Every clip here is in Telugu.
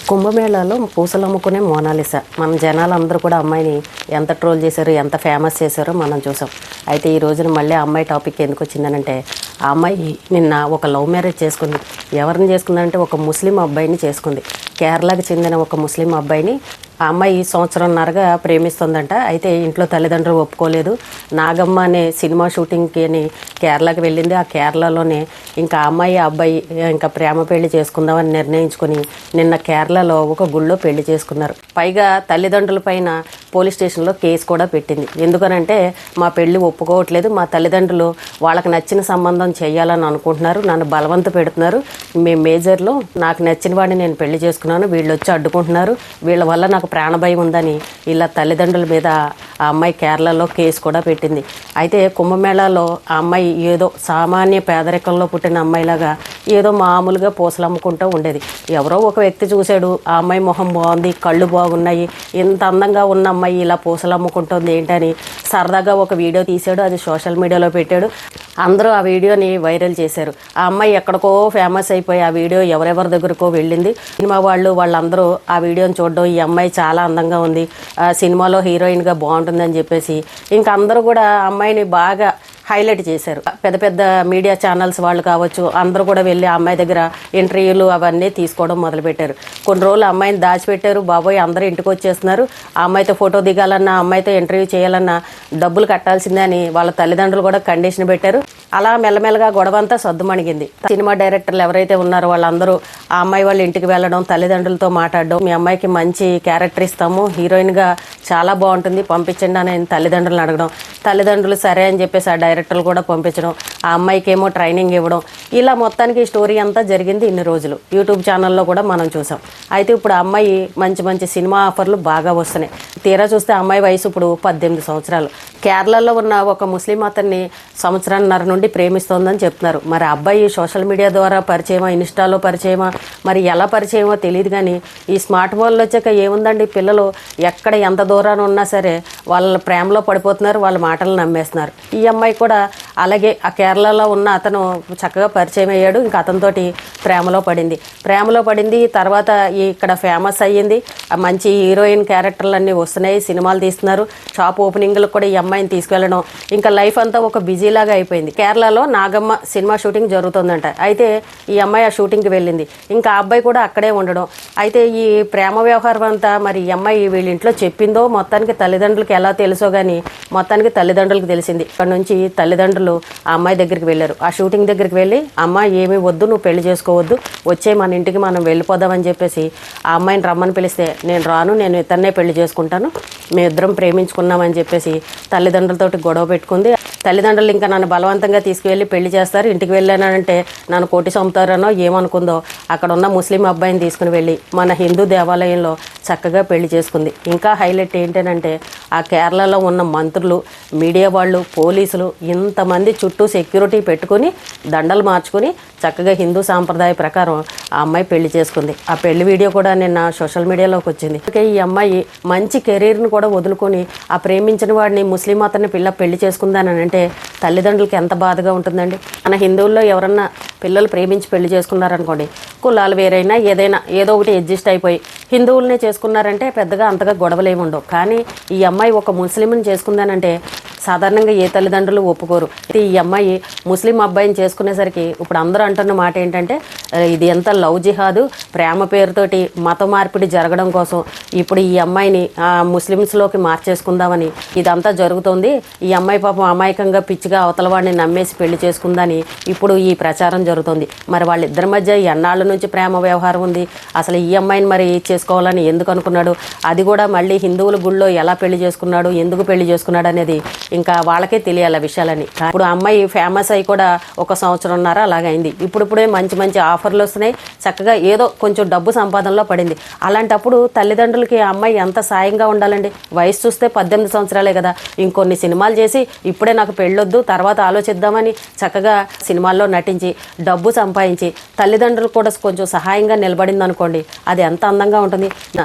కుంభమేళాలో పూసలు అమ్ముకునే మోనాలిసా మన జనాలందరూ కూడా అమ్మాయిని ఎంత ట్రోల్ చేశారో ఎంత ఫేమస్ చేశారో మనం చూసాం. అయితే ఈ రోజున మళ్ళీ ఆ అమ్మాయి టాపిక్ ఎందుకు వచ్చిందనంటే, ఆ అమ్మాయి నిన్న ఒక లవ్ మ్యారేజ్ చేసుకుంది. ఎవరిని చేసుకుందంటే ఒక ముస్లిం అబ్బాయిని చేసుకుంది. కేరళకు చెందిన ఒక ముస్లిం అబ్బాయిని ఆ అమ్మాయి సంవత్సరంన్నరగా ప్రేమిస్తుందంట. అయితే ఇంట్లో తల్లిదండ్రులు ఒప్పుకోలేదు. నాగమ్మ అనే సినిమా షూటింగ్కి అని కేరళకి వెళ్ళింది. ఆ కేరళలోనే ఇంకా ఆ అమ్మాయి అబ్బాయి ఇంకా ప్రేమ పెళ్లి చేసుకుందామని నిర్ణయించుకొని నిన్న కేరళలో ఒక గుళ్ళో పెళ్లి చేసుకున్నారు. పైగా తల్లిదండ్రుల పైన పోలీస్ స్టేషన్లో కేసు కూడా పెట్టింది. ఎందుకనంటే మా పెళ్లి ఒప్పుకోవట్లేదు, మా తల్లిదండ్రులు వాళ్ళకి నచ్చిన సంబంధం చేయాలని అనుకుంటున్నారు, నన్ను బలవంత పెడుతున్నారు, మేము మేజర్లో నాకు నచ్చిన వాడిని నేను పెళ్లి చేసుకున్నాను, వీళ్ళు వచ్చి అడ్డుకుంటున్నారు, వీళ్ళ వల్ల నాకు ప్రాణభయం ఉందని ఇలా తల్లిదండ్రుల మీద ఆ అమ్మాయి కేరళలో కేసు కూడా పెట్టింది. అయితే కుంభమేళాలో ఆ అమ్మాయి ఏదో సామాన్య పేదరికంలో పుట్టిన అమ్మాయిలాగా ఏదో మామూలుగా పూసలు అమ్ముకుంటూ ఉండేది. ఎవరో ఒక వ్యక్తి చూశాడు, ఆ అమ్మాయి మొహం బాగుంది, కళ్ళు బాగున్నాయి, ఇంత అందంగా ఉన్న అమ్మాయి ఇలా పూసలు అమ్ముకుంటుంది ఏంటని సరదాగా ఒక వీడియో తీశాడు. అది సోషల్ మీడియాలో పెట్టాడు. అందరూ ఆ వీడియోని వైరల్ చేశారు. ఆ అమ్మాయి ఎక్కడికో ఫేమస్ అయిపోయి ఆ వీడియో ఎవరెవరి దగ్గరకో వెళ్ళింది. సినిమా వాళ్ళందరూ ఆ వీడియోని చూడడం, ఈ అమ్మాయి చాలా అందంగా ఉంది, సినిమాలో హీరోయిన్గా బాగుంటుందని చెప్పేసి ఇంకా అందరూ కూడా ఆ అమ్మాయిని బాగా హైలైట్ చేశారు. పెద్ద పెద్ద మీడియా ఛానల్స్ వాళ్ళు కావచ్చు, అందరూ కూడా వెళ్ళి ఆ అమ్మాయి దగ్గర ఇంటర్వ్యూలు అవన్నీ తీసుకోవడం మొదలుపెట్టారు. కొన్ని రోజులు అమ్మాయిని దాచిపెట్టారు. బాబోయ్ అందరూ ఇంటికి వచ్చేస్తున్నారు, ఆ అమ్మాయితో ఫోటో దిగాలన్నా, అమ్మాయితో ఇంటర్వ్యూ చేయాలన్నా డబ్బులు కట్టాల్సిందే అని వాళ్ళ తల్లిదండ్రులు కూడా కండిషన్ పెట్టారు. అలా మెల్లమెల్లగా గొడవంతా సద్దుమణిగింది. సినిమా డైరెక్టర్లు ఎవరైతే ఉన్నారో వాళ్ళందరూ ఆ అమ్మాయి వాళ్ళ ఇంటికి వెళ్ళడం, తల్లిదండ్రులతో మాట్లాడడం, మీ అమ్మాయికి మంచి క్యారెక్టర్ ఇస్తాము, హీరోయిన్గా చాలా బాగుంటుంది, పంపించండి అని తల్లిదండ్రులను అడగడం. తల్లిదండ్రులు సరే అని చెప్పేసి ఆ డైరెక్టర్లు కూడా పంపించడం, ఆ అమ్మాయికి ఏమో ట్రైనింగ్ ఇవ్వడం, ఇలా మొత్తానికి ఈ స్టోరీ అంతా జరిగింది ఇన్ని రోజులు. యూట్యూబ్ ఛానల్లో కూడా మనం చూసాం. అయితే ఇప్పుడు ఆ అమ్మాయి మంచి మంచి సినిమా ఆఫర్లు బాగా వస్తున్నాయి. తీరా చూస్తే ఆ అమ్మాయి వయసు ఇప్పుడు 18 సంవత్సరాలు. కేరళలో ఉన్న ఒక ముస్లిం అతన్ని సంవత్సరాన్నర నుండి ప్రేమిస్తోందని చెప్తున్నారు. మరి అబ్బాయి సోషల్ మీడియా ద్వారా పరిచయమా, ఇన్స్టాలో పరిచయమా, మరి ఎలా పరిచయమో తెలియదు. కానీ ఈ స్మార్ట్ ఫోన్లు వచ్చాక ఏముందండి, పిల్లలు ఎక్కడ ఎంత దూరాన ఉన్నా సరే వాళ్ళ ప్రేమలో పడిపోతున్నారు, వాళ్ళ మాటలు నమ్మేస్తున్నారు. ఈ అమ్మాయి కూడా అలాగే ఆ కేరళలో ఉన్న అతను చక్కగా పరిచయం అయ్యాడు. ఇంకా అతనితోటి ప్రేమలో పడింది. తర్వాత ఇక్కడ ఫేమస్ అయ్యింది. మంచి హీరోయిన్ క్యారెక్టర్లు అన్నీ వస్తున్నాయి, సినిమాలు తీస్తున్నారు. షాప్ ఓపెనింగ్లకు కూడా ఈ అమ్మాయిని తీసుకెళ్లడం, ఇంకా లైఫ్ అంతా ఒక బిజీలాగా అయిపోయింది. కేరళలో నాగమ్మ సినిమా షూటింగ్ జరుగుతుందంట. అయితే ఈ అమ్మాయి ఆ షూటింగ్కి వెళ్ళింది. ఇంకా ఆ అబ్బాయి కూడా అక్కడే ఉండడం. అయితే ఈ ప్రేమ వ్యవహారం అంతా మరి ఈ అమ్మాయి వీళ్ళ ఇంట్లో చెప్పిందో మొత్తానికి తల్లిదండ్రులకి ఎలా తెలుసో కానీ మొత్తానికి తల్లిదండ్రులకు తెలిసింది. ఇక్కడ నుంచి తల్లిదండ్రులు ఆ అమ్మాయి దగ్గరికి వెళ్ళారు. ఆ షూటింగ్ దగ్గరికి వెళ్ళి, అమ్మాయి ఏమీ వద్దు, నువ్వు పెళ్లి చేసుకోవద్దు, వచ్చే మన ఇంటికి మనం వెళ్ళిపోదామని చెప్పేసి ఆ అమ్మాయిని రమ్మని పిలిస్తే, నేను రాను, నేను ఇతన్నే పెళ్లి చేసుకుంటాను, మేమిద్దరం ప్రేమించుకున్నామని చెప్పేసి తల్లిదండ్రులతోటి గొడవ పెట్టుకుంది. తల్లిదండ్రులు ఇంకా నన్ను బలవంతంగా తీసుకువెళ్ళి పెళ్లి చేస్తారు, ఇంటికి వెళ్ళానంటే నన్ను కోటి చంపుతారనో ఏమనుకుందో అక్కడ ఉన్న ముస్లిం అబ్బాయిని తీసుకుని వెళ్ళి మన హిందూ దేవాలయంలో చక్కగా పెళ్లి చేసుకుంది. ఇంకా హైలైట్ ఏంటంటే ఆ కేరళలో ఉన్న మంత్రులు, మీడియా వాళ్ళు, పోలీసులు ఇంతమంది చుట్టూ సెక్యూరిటీ పెట్టుకుని దండలు మార్చుకుని చక్కగా హిందూ సాంప్రదాయ ప్రకారం ఆ అమ్మాయి పెళ్లి చేసుకుంది. ఆ పెళ్లి వీడియో కూడా నిన్న సోషల్ మీడియాలోకి వచ్చింది. ఈ అమ్మాయి మంచి కెరీర్ని కూడా వదులుకొని ఆ ప్రేమించిన వాడిని ముస్లిం అతన్ని పెళ్లి చేసుకుందాని అంటే తల్లిదండ్రులకి ఎంత బాధగా ఉంటుందండి. మన హిందువుల్లో ఎవరన్నా పిల్లలు ప్రేమించి పెళ్లి చేసుకున్నారనుకోండి, కులాలు వేరైనా ఏదో ఒకటి అడ్జస్ట్ అయిపోయి హిందువులనే చేసుకున్నారంటే పెద్దగా అంతగా గొడవలు ఏమి ఉండవు. కానీ ఈ అమ్మాయి ఒక ముస్లింని చేసుకుందానంటే సాధారణంగా ఏ తల్లిదండ్రులు ఒప్పుకోరు. ఈ అమ్మాయి ముస్లిం అబ్బాయిని చేసుకునేసరికి ఇప్పుడు అందరూ అంటున్న మాట ఏంటంటే, ఇది ఎంత లవ్ జిహాదు, ప్రేమ పేరుతోటి మత మార్పిడి జరగడం కోసం ఇప్పుడు ఈ అమ్మాయిని ముస్లిమ్స్లోకి మార్చేసుకుందామని ఇదంతా జరుగుతుంది. ఈ అమ్మాయి పాపం అమాయకంగా పిచ్చిగా అవతల వాడిని నమ్మేసి పెళ్లి చేసుకుందని ఇప్పుడు ఈ ప్రచారం జరుగుతుంది. మరి వాళ్ళిద్దరి మధ్య ఎన్నాళ్ళ నుంచి ప్రేమ వ్యవహారం ఉంది, అసలు ఈ అమ్మాయిని మరి చేసుకోవాలని ఎందుకు అనుకున్నాడు, అది కూడా మళ్ళీ హిందువుల గుళ్ళో ఎలా పెళ్లి చేసుకున్నాడు, ఎందుకు పెళ్లి చేసుకున్నాడు అనేది ఇంకా వాళ్ళకే తెలియాలి విషయాలని. ఇప్పుడు అమ్మాయి ఫేమస్ అయ్యి కూడా 1 సంవత్సరంన్నర అలాగైంది. ఇప్పుడే మంచి మంచి ఆఫర్లు వస్తున్నాయి, చక్కగా ఏదో కొంచెం డబ్బు సంపాదనలో పడింది. అలాంటప్పుడు తల్లిదండ్రులకి ఆ అమ్మాయి ఎంత సాయంగా ఉండాలండి. వయసు చూస్తే 18 సంవత్సరాలే కదా, ఇంకొన్ని సినిమాలు చేసి ఇప్పుడే నాకు పెళ్ళొద్దు తర్వాత ఆలోచిద్దామని చక్కగా సినిమాల్లో నటించి డబ్బు సంపాదించి తల్లిదండ్రులు కూడా కొంచెం సహాయంగా నిలబడింది అనుకోండి, అది ఎంత అందంగా ఉంటుంది.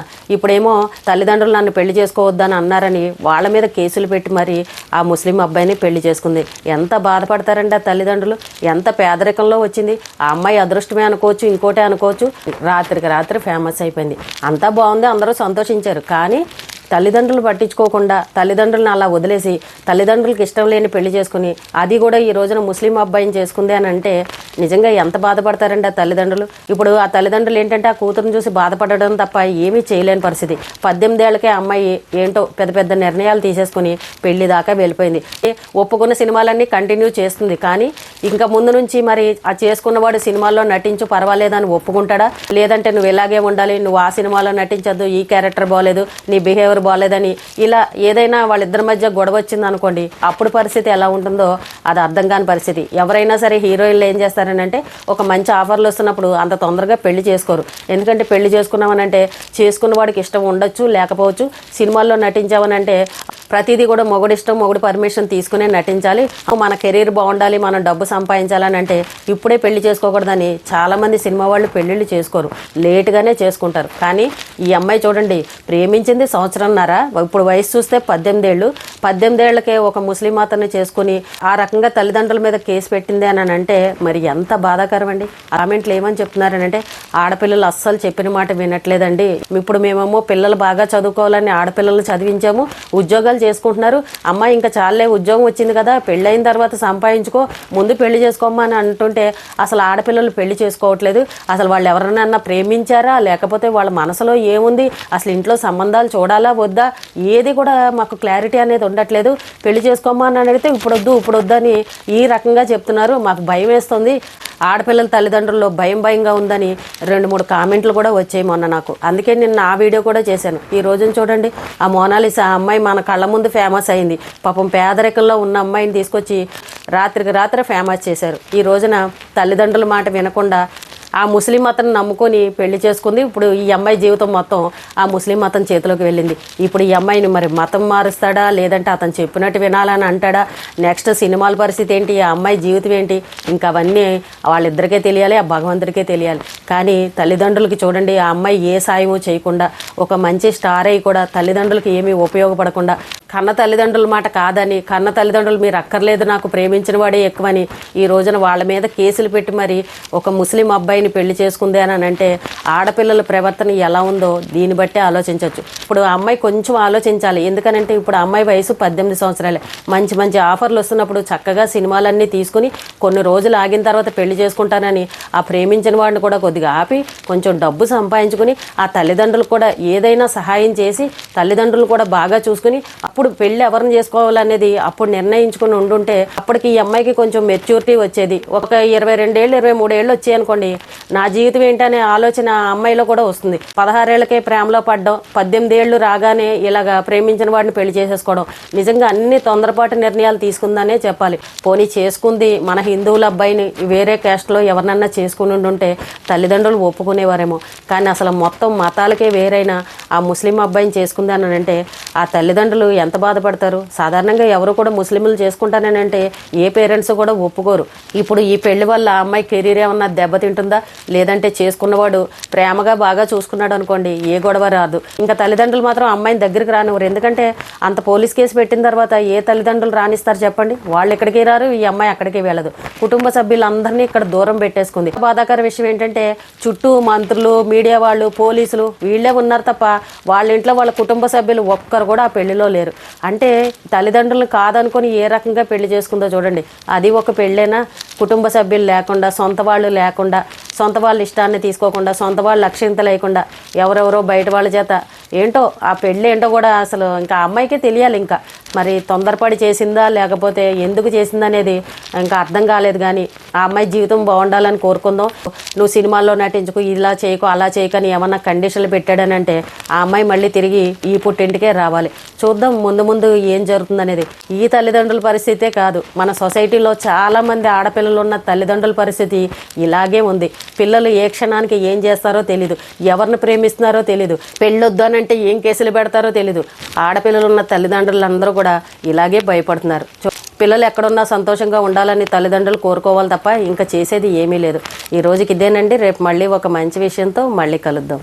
ఇప్పుడేమో తల్లిదండ్రులు నన్ను పెళ్లి చేసుకోవద్దని అన్నారని వాళ్ళ మీద కేసులు పెట్టి మరి ఆ ముస్లిం అబ్బాయిని పెళ్లి చేసుకుంది. ఎంత బాధపడతారండి ఆ తల్లిదండ్రులు. ఎంత పేదరికంలో వచ్చింది. ఆ అమ్మాయి అదృష్టమే అనుకోవచ్చు, ఇంకోటే అనుకోవచ్చు. రాత్రికి రాత్రి ఫేమస్ అయిపోయింది. అంతా బాగుంది, అందరూ సంతోషించారు. కానీ తల్లిదండ్రులు పట్టించుకోకుండా తల్లిదండ్రులను అలా వదిలేసి తల్లిదండ్రులకు ఇష్టం లేని పెళ్లి చేసుకుని అది కూడా ఈ రోజున ముస్లిం అబ్బాయిని చేసుకుంది అని అంటే నిజంగా ఎంత బాధపడతారండి ఆ తల్లిదండ్రులు. ఇప్పుడు ఆ తల్లిదండ్రులు ఏంటంటే ఆ కూతురుని చూసి బాధపడడం తప్ప ఏమీ చేయలేని పరిస్థితి. 18 ఏళ్లకే అమ్మాయి ఏంటో పెద్ద పెద్ద నిర్ణయాలు తీసేసుకుని పెళ్లి దాకా వెళ్ళిపోయింది. ఒప్పుకున్న సినిమాలన్నీ కంటిన్యూ చేస్తుంది. కానీ ఇంకా ముందు నుంచి మరి ఆ చేసుకున్నవాడు సినిమాల్లో నటించు పర్వాలేదని ఒప్పుకుంటాడా, లేదంటే నువ్వు ఇలాగే ఉండాలి, నువ్వు ఆ సినిమాలో నటించద్దు, ఈ క్యారెక్టర్ బాగోలేదు, నీ బిహేవియర్ బాగోలేదని ఇలా ఏదైనా వాళ్ళిద్దరి మధ్య గొడవ వచ్చింది అనుకోండి, అప్పుడు పరిస్థితి ఎలా ఉంటుందో అది అర్థం కాని పరిస్థితి. ఎవరైనా సరే హీరోయిన్లు ఏం చేస్తారని అంటే ఒక మంచి ఆఫర్లు వస్తున్నప్పుడు అంత తొందరగా పెళ్లి చేసుకోరు. ఎందుకంటే పెళ్లి చేసుకున్నామనంటే చేసుకున్న వాడికి ఇష్టం ఉండొచ్చు, లేకపోవచ్చు. సినిమాల్లో నటించామనంటే ప్రతిదీ కూడా మొగుడు ఇష్టం, మొగుడు పర్మిషన్ తీసుకునే నటించాలి. మన కెరీర్ బాగుండాలి, మనం డబ్బు సంపాదించాలని అంటే ఇప్పుడే పెళ్లి చేసుకోకూడదని చాలామంది సినిమా వాళ్ళు పెళ్ళిళ్ళు చేసుకోరు, లేటుగానే చేసుకుంటారు. కానీ ఈ అమ్మాయి చూడండి, ప్రేమించింది సంవత్సరంన్నర, ఇప్పుడు వయసు చూస్తే 18 ఏళ్ళు. 18 ఏళ్లకే ఒక ముస్లిం అతన్ని చేసుకుని ఆ రకంగా తల్లిదండ్రుల మీద కేసు పెట్టింది అని అంటే మరి ఎంత బాధాకరం అండి. కామెంట్లు ఏమని చెప్తున్నారని అంటే ఆడపిల్లలు అస్సలు చెప్పిన మాట వినట్లేదండి. ఇప్పుడు మేమేమో పిల్లలు బాగా చదువుకోవాలని ఆడపిల్లలు చదివించాము, ఉద్యోగాలు చేసుకుంటున్నారు. అమ్మాయి ఇంకా చాలే, ఉద్యోగం వచ్చింది కదా, పెళ్ళైన తర్వాత సంపాదించుకో, ముందు పెళ్లి చేసుకోమ్మా అని అంటుంటే అసలు ఆడపిల్లలు పెళ్లి చేసుకోవట్లేదు. అసలు వాళ్ళు ఎవరినన్నా ప్రేమించారా, లేకపోతే వాళ్ళ మనసులో ఏముంది, అసలు ఇంట్లో సంబంధాలు చూడాలా వద్దా, ఏది కూడా మాకు క్లారిటీ అనేది ఉండట్లేదు. పెళ్లి చేసుకోమ్మా అని అడిగితే ఇప్పుడు వద్దు అని ఈ రకంగా చెప్తున్నారు. మాకు భయం వేస్తుంది, ఆడపిల్లల తల్లిదండ్రుల్లో భయంగా ఉందని 2-3 కామెంట్లు కూడా వచ్చాయి మొన్న నాకు. అందుకే నిన్న ఆ వీడియో కూడా చేశాను. ఈ రోజున చూడండి, ఆ మోనాలిసా అమ్మాయి మన కళ్ళ ముందు ఫేమస్ అయింది. పాపం పేదరికంలో ఉన్న అమ్మాయిని తీసుకొచ్చి రాత్రికి రాత్రి ఫేమస్ చేశారు. ఈ రోజున తల్లిదండ్రుల మాట వినకుండా ఆ ముస్లిం మతం నమ్ముకొని పెళ్లి చేసుకుంది. ఇప్పుడు ఈ అమ్మాయి జీవితం మొత్తం ఆ ముస్లిం మతం చేతిలోకి వెళ్ళింది. ఇప్పుడు ఈ అమ్మాయిని మరి మతం మారుస్తాడా, లేదంటే అతను చెప్పినట్టు వినాలని అంటాడా, నెక్స్ట్ సినిమాల పరిస్థితి ఏంటి, ఆ అమ్మాయి జీవితం ఏంటి, ఇంకా అవన్నీ వాళ్ళిద్దరికే తెలియాలి, ఆ భగవంతుడికే తెలియాలి. కానీ తల్లిదండ్రులకి చూడండి, ఆ అమ్మాయి ఏ సాయమో చేయకుండా ఒక మంచి స్టార్ అయ్యి కూడా తల్లిదండ్రులకి ఏమీ ఉపయోగపడకుండా కన్న తల్లిదండ్రుల మాట కాదని, కన్న తల్లిదండ్రులు మీరు అక్కర్లేదు, నాకు ప్రేమించిన వాడే ఎక్కువని ఈ రోజున వాళ్ళ మీద కేసులు పెట్టి మరి ఒక ముస్లిం అబ్బాయిని పెళ్లి చేసుకుంది అని అంటే ఆడపిల్లల ప్రవర్తన ఎలా ఉందో దీన్ని బట్టి ఆలోచించవచ్చు. ఇప్పుడు ఆ అమ్మాయి కొంచెం ఆలోచించాలి. ఎందుకనంటే ఇప్పుడు ఆ అమ్మాయి వయసు 18 సంవత్సరాలే. మంచి మంచి ఆఫర్లు వస్తున్నప్పుడు చక్కగా సినిమాలన్నీ తీసుకుని కొన్ని రోజులు ఆగిన తర్వాత పెళ్లి చేసుకుంటానని ఆ ప్రేమించిన వాడిని కూడా కొద్దిగా ఆపి కొంచెం డబ్బు సంపాదించుకుని ఆ తల్లిదండ్రులు కూడా ఏదైనా సహాయం చేసి తల్లిదండ్రులు కూడా బాగా చూసుకుని అప్పుడు పెళ్లి ఎవరిని చేసుకోవాలనేది అప్పుడు నిర్ణయించుకుని ఉండుంటే అప్పటికి ఈ అమ్మాయికి కొంచెం మెచ్యూరిటీ వచ్చేది. ఒక 22 ఏళ్ళు 23 ఏళ్ళు వచ్చాయి అనుకోండి, నా జీవితం ఏంటనే ఆలోచన అమ్మాయిలో కూడా వస్తుంది. 16 ఏళ్ళకే ప్రేమలో పడ్డం, 18 ఏళ్ళు రాగానే ఇలాగా ప్రేమించిన వాడిని పెళ్లి చేసేసుకోవడం నిజంగా అన్ని తొందరపాటు నిర్ణయాలు తీసుకుందనే చెప్పాలి. పోనీ చేసుకుంది మన హిందువుల అబ్బాయిని వేరే క్యాస్ట్లో ఎవరినన్నా చేసుకుని ఉండుంటే తల్లిదండ్రులు ఒప్పుకునేవారేమో. కానీ అసలు మొత్తం మతాలకే వేరైనా ఆ ముస్లిం అబ్బాయిని చేసుకుంది అని అంటే ఆ తల్లిదండ్రులు ఎంత బాధపడతారు. సాధారణంగా ఎవరు కూడా ముస్లింలు చేసుకుంటానని అంటే ఏ పేరెంట్స్ కూడా ఒప్పుకోరు. ఇప్పుడు ఈ పెళ్లి వల్ల ఆ అమ్మాయి కెరీర్ ఏమన్నా దెబ్బతింటుందా, లేదంటే చేసుకున్నవాడు ప్రేమగా బాగా చూసుకున్నాడు అనుకోండి, ఏ గొడవ రాదు. ఇంకా తల్లిదండ్రులు మాత్రం అమ్మాయిని దగ్గరికి రానివ్వరు. ఎందుకంటే అంత పోలీస్ కేసు పెట్టిన తర్వాత ఏ తల్లిదండ్రులు రానిస్తారు చెప్పండి. వాళ్ళు ఎక్కడికి రారు, ఈ అమ్మాయి అక్కడికి వెళ్ళదు. కుటుంబ సభ్యులందరినీ ఇక్కడ దూరం పెట్టేసుకుంది. బాధాకర విషయం ఏంటంటే చుట్టూ మంత్రులు, మీడియా వాళ్ళు, పోలీసులు వీళ్ళే ఉన్నారు తప్ప వాళ్ళ ఇంట్లో వాళ్ళ కుటుంబ సభ్యులు ఒక్కరు కూడా ఆ పెళ్లిలో లేరు. అంటే తల్లిదండ్రులను కాదనుకొని ఏ రకంగా పెళ్లి చేసుకుందో చూడండి. అది ఒక పెళ్ళైనా కుటుంబ సభ్యులు లేకుండా, సొంత వాళ్ళు లేకుండా, సొంత వాళ్ళ ఇష్టాన్ని తీసుకోకుండా, సొంత వాళ్ళు లక్ష్యంత లేకుండా ఎవరెవరో బయట వాళ్ళ చేత ఏంటో ఆ పెళ్ళి ఏంటో కూడా అసలు ఇంకా అమ్మాయికే తెలియాలి. ఇంకా మరి తొందరపడి చేసిందా లేకపోతే ఎందుకు చేసిందా అనేది ఇంకా అర్థం కాలేదు. కానీ ఆ అమ్మాయి జీవితం బాగుండాలని కోరుకుందాం. నువ్వు సినిమాల్లో నటించుకు, ఇలా చేయకు, అలా చేయకని ఏమన్నా కండిషన్లు పెట్టాడనంటే ఆ అమ్మాయి మళ్ళీ తిరిగి ఈ పుట్టింటికే రావాలి. చూద్దాం ముందు ముందు ఏం జరుగుతుంది అనేది. ఈ తల్లిదండ్రుల పరిస్థితే కాదు, మన సొసైటీలో చాలామంది ఆడపిల్లలు ఉన్న తల్లిదండ్రుల పరిస్థితి ఇలాగే ఉంది. పిల్లలు ఏ క్షణానికి ఏం చేస్తారో తెలీదు, ఎవరిని ప్రేమిస్తున్నారో తెలీదు, పెళ్ళొద్దు అని అంటే ఏం కేసులు పెడతారో తెలీదు. ఆడపిల్లలు ఉన్న తల్లిదండ్రులందరూ కూడా ఇలాగే భయపడుతున్నారు. పిల్లలు ఎక్కడున్నా సంతోషంగా ఉండాలని తల్లిదండ్రులు కోరుకోవాలి తప్ప ఇంకా చేసేది ఏమీ లేదు. ఈ రోజుకి ఇదేనండి. రేపు మళ్ళీ ఒక మంచి విషయంతో మళ్ళీ కలుద్దాం.